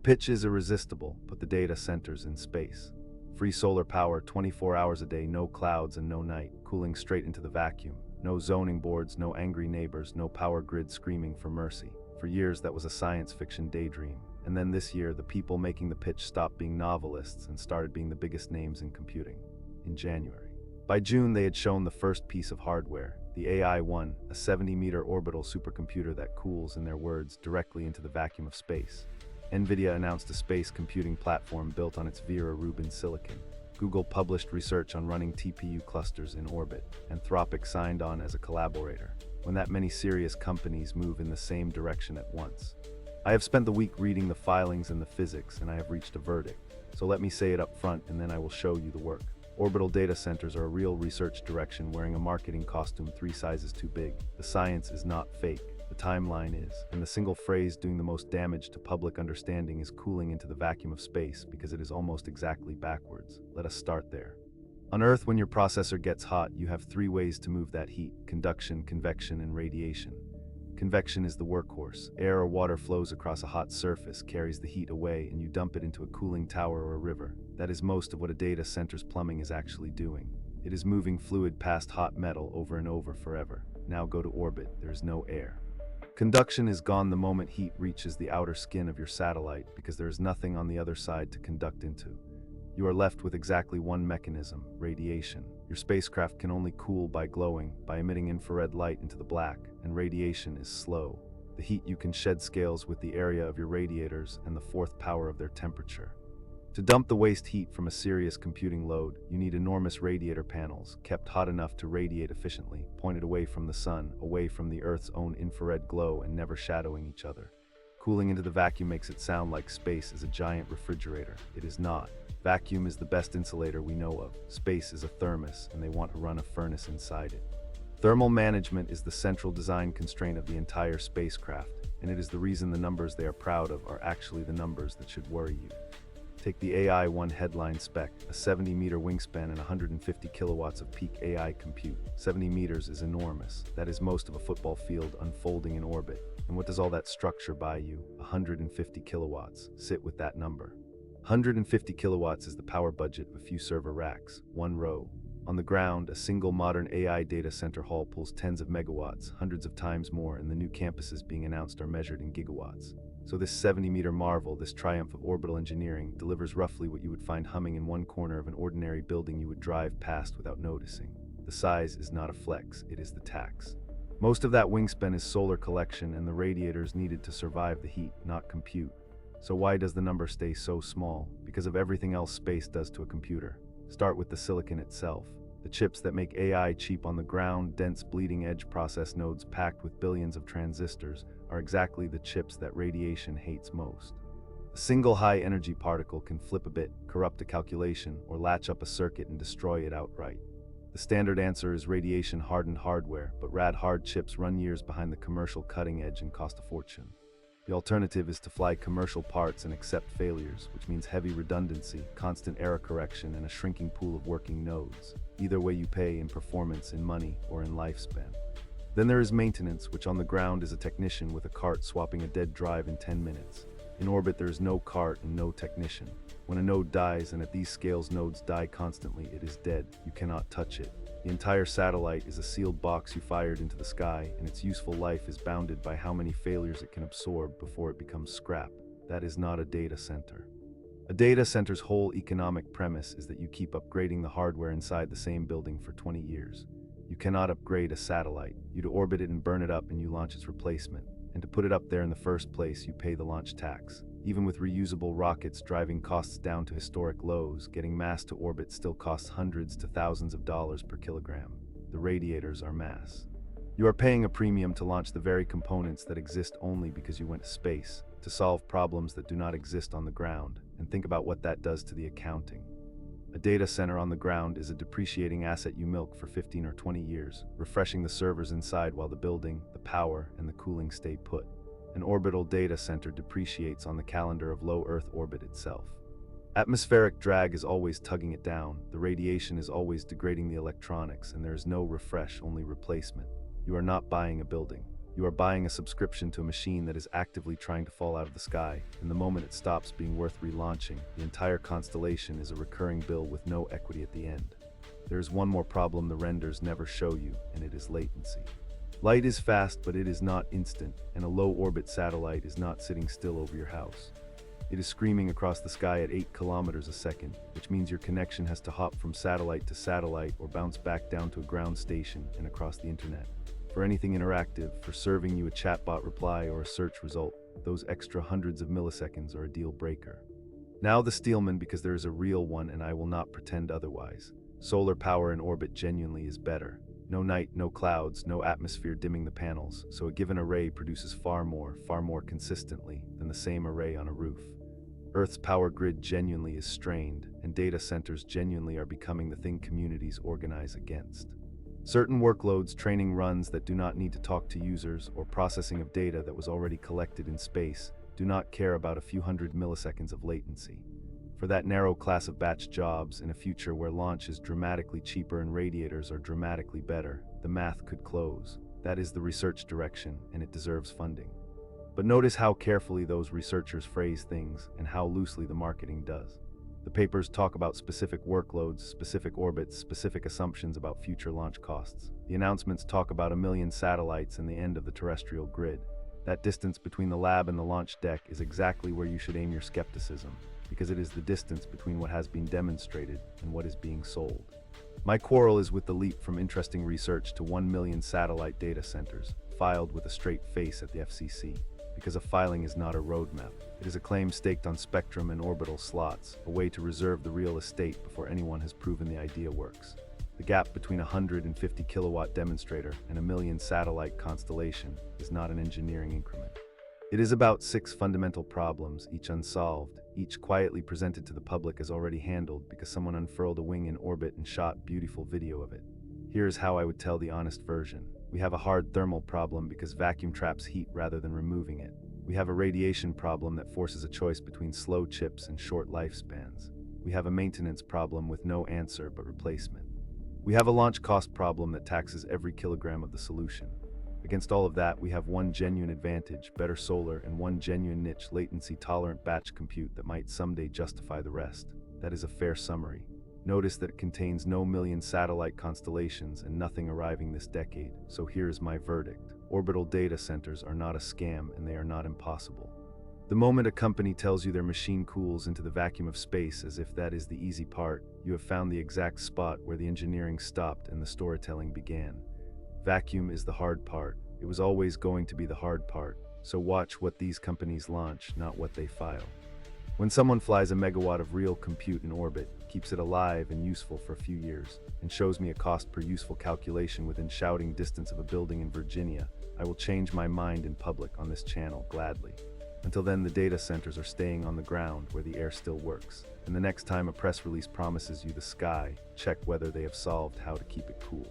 pitch is irresistible, but the data centers in space. Free solar power 24 hours a day, no clouds and no night, cooling straight into the vacuum. No zoning boards, no angry neighbors, no power grid screaming for mercy. For years, that was a science fiction daydream. And then this year, the people making the pitch stopped being novelists and started being the biggest names in computing. In January. By June, they had shown the first piece of hardware, the AI-1, a 70-meter orbital supercomputer that cools, in their words, directly into the vacuum of space. NVIDIA announced a space computing platform built on its Vera Rubin silicon. Google published research on running TPU clusters in orbit. Anthropic signed on as a collaborator. When that many serious companies move in the same direction at once. I have spent the week reading the filings and the physics, and I have reached a verdict. So let me say it up front, and then I will show you the work. Orbital data centers are a real research direction wearing a marketing costume 3 sizes too big. The science is not fake. The timeline is, and the single phrase doing the most damage to public understanding is cooling into the vacuum of space because it is almost exactly backwards. Let us start there. On Earth, when your processor gets hot, you have 3 ways to move that heat: conduction, convection, and radiation. Convection is the workhorse. Air or water flows across a hot surface, carries the heat away, and you dump it into a cooling tower or a river. That is most of what a data center's plumbing is actually doing. It is moving fluid past hot metal over and over forever. Now go to orbit. There is no air. Conduction is gone the moment heat reaches the outer skin of your satellite because there is nothing on the other side to conduct into. You are left with exactly one mechanism: radiation. Your spacecraft can only cool by glowing, by emitting infrared light into the black, and radiation is slow. The heat you can shed scales with the area of your radiators and the 4th power of their temperature. To dump the waste heat from a serious computing load, you need enormous radiator panels, kept hot enough to radiate efficiently, pointed away from the sun, away from the Earth's own infrared glow, and never shadowing each other. Cooling into the vacuum makes it sound like space is a giant refrigerator. It is not. Vacuum is the best insulator we know of. Space is a thermos, and they want to run a furnace inside it. Thermal management is the central design constraint of the entire spacecraft, and it is the reason the numbers they are proud of are actually the numbers that should worry you. Take the AI-1 headline spec, a 70-meter wingspan and 150 kilowatts of peak AI compute. 70 meters is enormous. That is most of a football field unfolding in orbit. And what does all that structure buy you? 150 kilowatts. Sit with that number. 150 kilowatts is the power budget of a few server racks, 1 row. On the ground, a single modern AI data center hall pulls tens of megawatts, hundreds of times more, and the new campuses being announced are measured in gigawatts. So this 70-meter marvel, this triumph of orbital engineering, delivers roughly what you would find humming in one corner of an ordinary building you would drive past without noticing. The size is not a flex, it is the tax. Most of that wingspan is solar collection and the radiators needed to survive the heat, not compute. So why does the number stay so small? Because of everything else space does to a computer. Start with the silicon itself. The chips that make AI cheap on the ground, dense bleeding-edge process nodes packed with billions of transistors, are exactly the chips that radiation hates most. A single high-energy particle can flip a bit, corrupt a calculation, or latch up a circuit and destroy it outright. The standard answer is radiation-hardened hardware, but rad-hard chips run years behind the commercial cutting edge and cost a fortune. The alternative is to fly commercial parts and accept failures, which means heavy redundancy, constant error correction, and a shrinking pool of working nodes. Either way you pay in performance, in money, or in lifespan. Then there is maintenance, which on the ground is a technician with a cart swapping a dead drive in 10 minutes. In orbit there is no cart and no technician. When a node dies, and at these scales nodes die constantly, it is dead. You cannot touch it. The entire satellite is a sealed box you fired into the sky, and its useful life is bounded by how many failures it can absorb before it becomes scrap. That is not a data center. A data center's whole economic premise is that you keep upgrading the hardware inside the same building for 20 years. You cannot upgrade a satellite. You orbit it and burn it up and you launch its replacement. And to put it up there in the first place, you pay the launch tax. Even with reusable rockets driving costs down to historic lows, getting mass to orbit still costs hundreds to thousands of dollars per kilogram. The radiators are mass. You are paying a premium to launch the very components that exist only because you went to space, to solve problems that do not exist on the ground, and think about what that does to the accounting. A data center on the ground is a depreciating asset you milk for 15 or 20 years, refreshing the servers inside while the building, the power, and the cooling stay put. An orbital data center depreciates on the calendar of low Earth orbit itself. Atmospheric drag is always tugging it down, the radiation is always degrading the electronics, and there is no refresh, only replacement. You are not buying a building. You are buying a subscription to a machine that is actively trying to fall out of the sky, and the moment it stops being worth relaunching, the entire constellation is a recurring bill with no equity at the end. There is one more problem the renders never show you, and it is latency. Light is fast, but it is not instant, and a low-orbit satellite is not sitting still over your house. It is screaming across the sky at 8 kilometers a second, which means your connection has to hop from satellite to satellite or bounce back down to a ground station and across the internet. For anything interactive, for serving you a chatbot reply or a search result, those extra hundreds of milliseconds are a deal breaker. Now the Steelman, because there is a real one and I will not pretend otherwise. Solar power in orbit genuinely is better. No night, no clouds, no atmosphere dimming the panels, so a given array produces far more consistently than the same array on a roof. Earth's power grid genuinely is strained, and data centers genuinely are becoming the thing communities organize against. Certain workloads, training runs that do not need to talk to users, or processing of data that was already collected in space, do not care about a few hundred milliseconds of latency. For that narrow class of batch jobs, in a future where launch is dramatically cheaper and radiators are dramatically better, the math could close. That is the research direction, and it deserves funding. But notice how carefully those researchers phrase things and how loosely the marketing does. The papers talk about specific workloads, specific orbits, specific assumptions about future launch costs. The announcements talk about 1 million satellites and the end of the terrestrial grid. That distance between the lab and the launch deck is exactly where you should aim your skepticism, because it is the distance between what has been demonstrated and what is being sold. My quarrel is with the leap from interesting research to 1 million satellite data centers, filed with a straight face at the FCC. Because a filing is not a roadmap. It is a claim staked on spectrum and orbital slots, a way to reserve the real estate before anyone has proven the idea works. The gap between a 150 kilowatt demonstrator and a 1 million satellite constellation is not an engineering increment. It is about 6 fundamental problems, each unsolved, each quietly presented to the public as already handled because someone unfurled a wing in orbit and shot beautiful video of it. Here is how I would tell the honest version. We have a hard thermal problem because vacuum traps heat rather than removing it. We have a radiation problem that forces a choice between slow chips and short lifespans. We have a maintenance problem with no answer but replacement. We have a launch cost problem that taxes every kilogram of the solution. Against all of that, we have one genuine advantage, better solar, and one genuine niche, latency-tolerant batch compute that might someday justify the rest. That is a fair summary. Notice that it contains no 1 million satellite constellations and nothing arriving this decade, so here is my verdict. Orbital data centers are not a scam and they are not impossible. The moment a company tells you their machine cools into the vacuum of space as if that is the easy part, you have found the exact spot where the engineering stopped and the storytelling began. Vacuum is the hard part. It was always going to be the hard part, so watch what these companies launch, not what they file. When someone flies a megawatt of real compute in orbit, keeps it alive and useful for a few years, and shows me a cost per useful calculation within shouting distance of a building in Virginia, I will change my mind in public on this channel gladly. Until then, the data centers are staying on the ground where the air still works, and the next time a press release promises you the sky, check whether they have solved how to keep it cool.